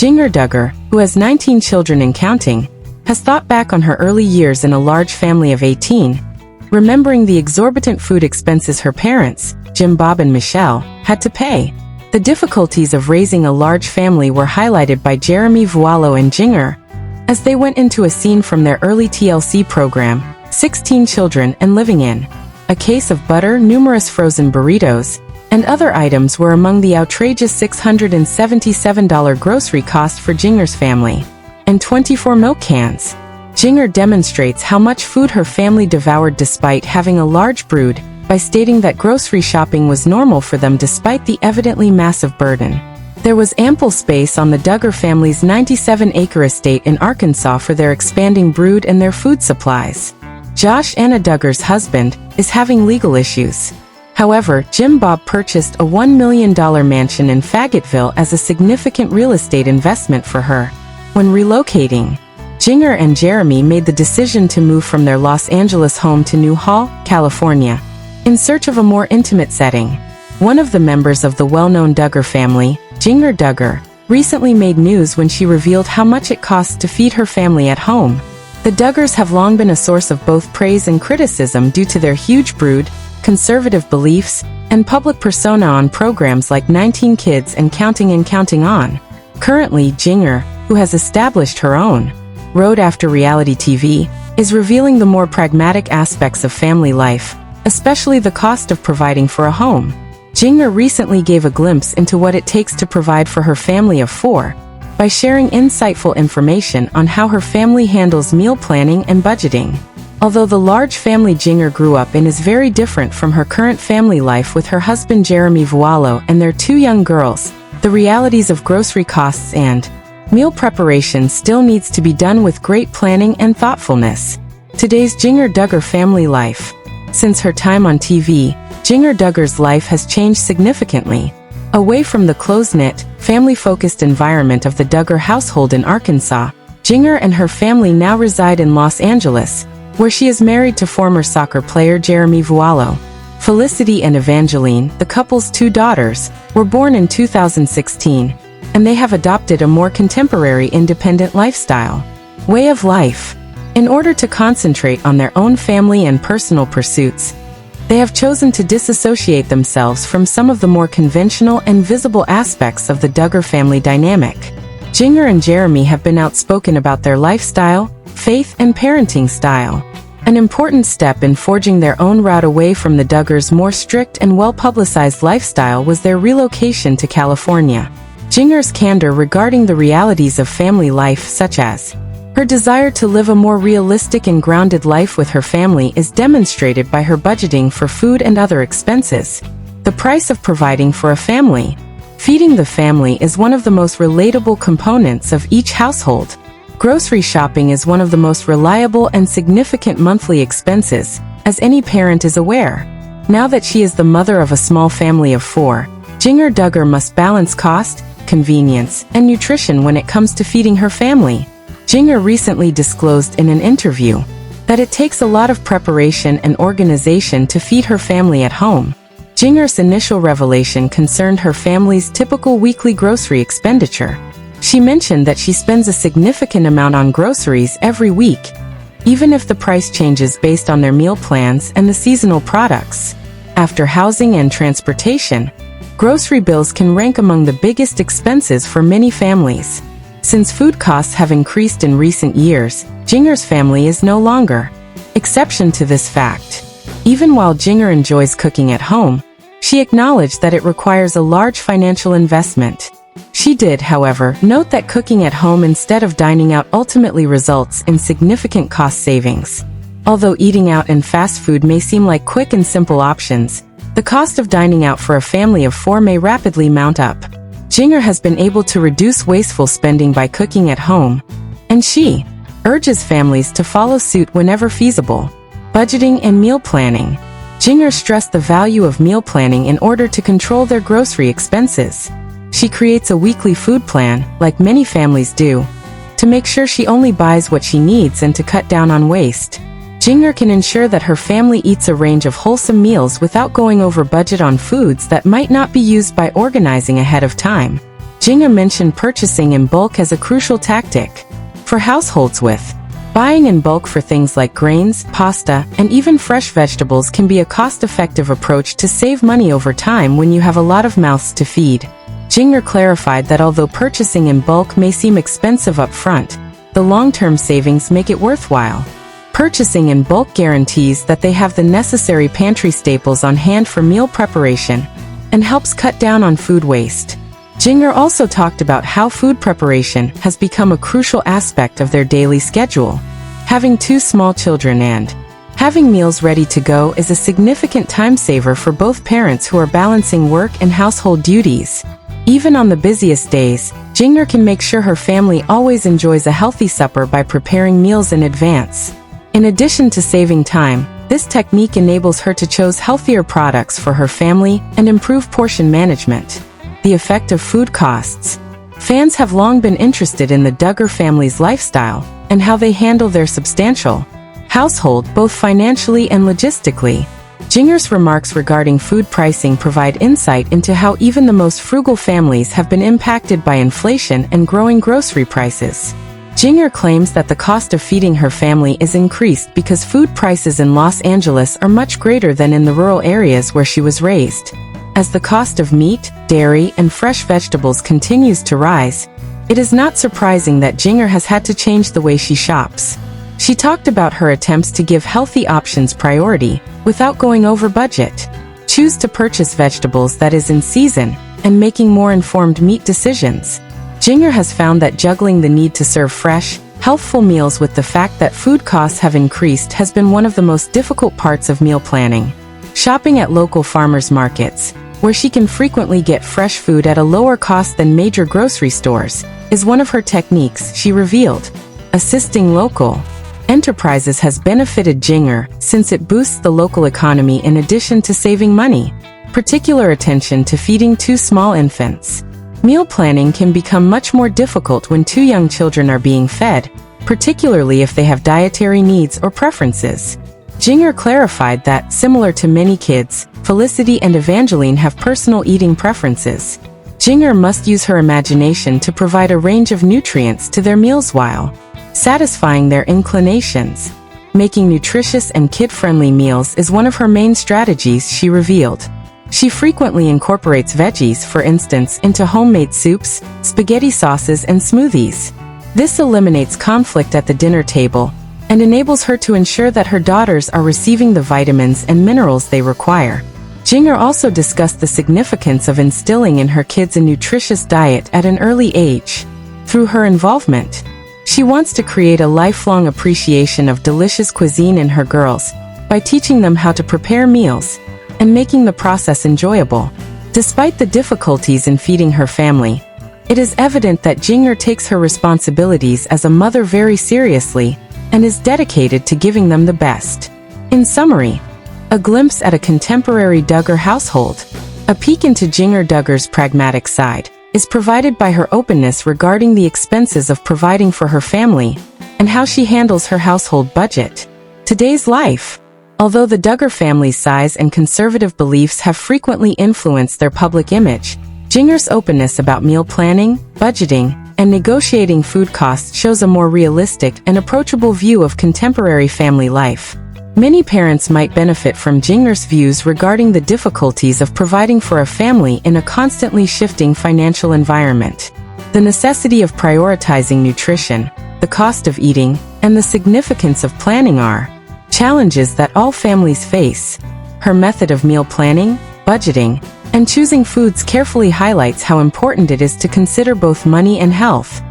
Jinger Duggar, who has 19 children and counting, has thought back on her early years in a large family of 18, remembering the exorbitant food expenses her parents, Jim, Bob and Michelle, had to pay. The difficulties of raising a large family were highlighted by Jeremy Vuolo and Jinger, as they went into a scene from their early TLC program, 16 Children and Living In. A case of butter, numerous frozen burritos, and other items were among the outrageous $677 grocery cost for Jinger's family, and 24 milk cans. Jinger demonstrates how much food her family devoured despite having a large brood, by stating that grocery shopping was normal for them despite the evidently massive burden. There was ample space on the Duggar family's 97-acre estate in Arkansas for their expanding brood and their food supplies. Josh Duggar's husband is having legal issues. However, Jim Bob purchased a $1 million mansion in Fayetteville as a significant real estate investment for her. When relocating, Jinger and Jeremy made the decision to move from their Los Angeles home to New Hall, California, in search of a more intimate setting. One of the members of the well-known Duggar family, Jinger Duggar, recently made news when she revealed how much it costs to feed her family at home. The Duggars have long been a source of both praise and criticism due to their huge brood, conservative beliefs, and public persona on programs like 19 Kids and Counting On. Currently, Jinger, who has established her own road after reality TV, is revealing the more pragmatic aspects of family life, especially the cost of providing for a home. Jinger recently gave a glimpse into what it takes to provide for her family of 4, by sharing insightful information on how her family handles meal planning and budgeting. Although the large family Jinger grew up in is very different from her current family life with her husband Jeremy Vuolo and their 2 young girls, the realities of grocery costs and meal preparation still needs to be done with great planning and thoughtfulness. Today's Jinger Duggar family life. Since her time on TV, Jinger Duggar's life has changed significantly. Away from the close-knit, family-focused environment of the Duggar household in Arkansas, Jinger and her family now reside in Los Angeles, where she is married to former soccer player Jeremy Vuolo. Felicity and Evangeline, the couple's 2 daughters, were born in 2016, and they have adopted a more contemporary independent lifestyle. Way of life. In order to concentrate on their own family and personal pursuits, they have chosen to disassociate themselves from some of the more conventional and visible aspects of the Duggar family dynamic. Jinger and Jeremy have been outspoken about their lifestyle, faith, and parenting style. An important step in forging their own route away from the Duggars' more strict and well-publicized lifestyle was their relocation to California. Jinger's candor regarding the realities of family life, such as her desire to live a more realistic and grounded life with her family, is demonstrated by her budgeting for food and other expenses. The price of providing for a family. Feeding the family is one of the most relatable components of each household. Grocery shopping is one of the most reliable and significant monthly expenses, as any parent is aware. Now that she is the mother of a small family of 4, Jinger Duggar must balance cost, convenience, and nutrition when it comes to feeding her family. Jinger recently disclosed in an interview that it takes a lot of preparation and organization to feed her family at home. Jinger's initial revelation concerned her family's typical weekly grocery expenditure. She mentioned that she spends a significant amount on groceries every week, even if the price changes based on their meal plans and the seasonal products. After housing and transportation, grocery bills can rank among the biggest expenses for many families. Since food costs have increased in recent years, Jinger's family is no longer exception to this fact. Even while Jinger enjoys cooking at home, she acknowledged that it requires a large financial investment. She did, however, note that cooking at home instead of dining out ultimately results in significant cost savings. Although eating out and fast food may seem like quick and simple options, the cost of dining out for a family of 4 may rapidly mount up. Jinger has been able to reduce wasteful spending by cooking at home, and she urges families to follow suit whenever feasible. Budgeting and meal planning. Jinger stressed the value of meal planning in order to control their grocery expenses. She creates a weekly food plan, like many families do, to make sure she only buys what she needs and to cut down on waste. Jinger can ensure that her family eats a range of wholesome meals without going over budget on foods that might not be used by organizing ahead of time. Jinger mentioned purchasing in bulk as a crucial tactic for households with buying in bulk for things like grains, pasta, and even fresh vegetables can be a cost-effective approach to save money over time when you have a lot of mouths to feed. Jinger clarified that although purchasing in bulk may seem expensive up front, the long-term savings make it worthwhile. Purchasing in bulk guarantees that they have the necessary pantry staples on hand for meal preparation and helps cut down on food waste. Jinger also talked about how food preparation has become a crucial aspect of their daily schedule. Having 2 small children and having meals ready to go is a significant time saver for both parents who are balancing work and household duties. Even on the busiest days, Jinger can make sure her family always enjoys a healthy supper by preparing meals in advance. In addition to saving time, this technique enables her to choose healthier products for her family and improve portion management. The effect of food costs. Fans have long been interested in the Duggar family's lifestyle and how they handle their substantial household both financially and logistically. Jinger's remarks regarding food pricing provide insight into how even the most frugal families have been impacted by inflation and growing grocery prices. Jinger claims that the cost of feeding her family is increased because food prices in Los Angeles are much greater than in the rural areas where she was raised. As the cost of meat, dairy, and fresh vegetables continues to rise, it is not surprising that Jinger has had to change the way she shops. She talked about her attempts to give healthy options priority without going over budget. Choose to purchase vegetables that is in season and making more informed meat decisions. Jinger has found that juggling the need to serve fresh, healthful meals with the fact that food costs have increased has been one of the most difficult parts of meal planning. Shopping at local farmers markets, where she can frequently get fresh food at a lower cost than major grocery stores, is one of her techniques, she revealed. Assisting local enterprises has benefited Jinger since it boosts the local economy in addition to saving money. Particular attention to feeding 2 small infants. Meal planning can become much more difficult when 2 young children are being fed, particularly if they have dietary needs or preferences. Jinger clarified that, similar to many kids, Felicity and Evangeline have personal eating preferences. Jinger must use her imagination to provide a range of nutrients to their meals while satisfying their inclinations. Making nutritious and kid-friendly meals is one of her main strategies, she revealed. She frequently incorporates veggies, for instance, into homemade soups, spaghetti sauces, and smoothies. This eliminates conflict at the dinner table and enables her to ensure that her daughters are receiving the vitamins and minerals they require. Jinger also discussed the significance of instilling in her kids a nutritious diet at an early age. Through her involvement, she wants to create a lifelong appreciation of delicious cuisine in her girls by teaching them how to prepare meals and making the process enjoyable. Despite the difficulties in feeding her family, it is evident that Jinger takes her responsibilities as a mother very seriously and is dedicated to giving them the best. In summary, a glimpse at a contemporary Duggar household. A peek into Jinger Duggar's pragmatic side is provided by her openness regarding the expenses of providing for her family and how she handles her household budget. Today's life. Although the Duggar family's size and conservative beliefs have frequently influenced their public image, Jinger's openness about meal planning, budgeting, and negotiating food costs shows a more realistic and approachable view of contemporary family life. Many parents might benefit from Jinger's views regarding the difficulties of providing for a family in a constantly shifting financial environment. The necessity of prioritizing nutrition, the cost of eating, and the significance of planning are challenges that all families face. Her method of meal planning, budgeting, and choosing foods carefully highlights how important it is to consider both money and health.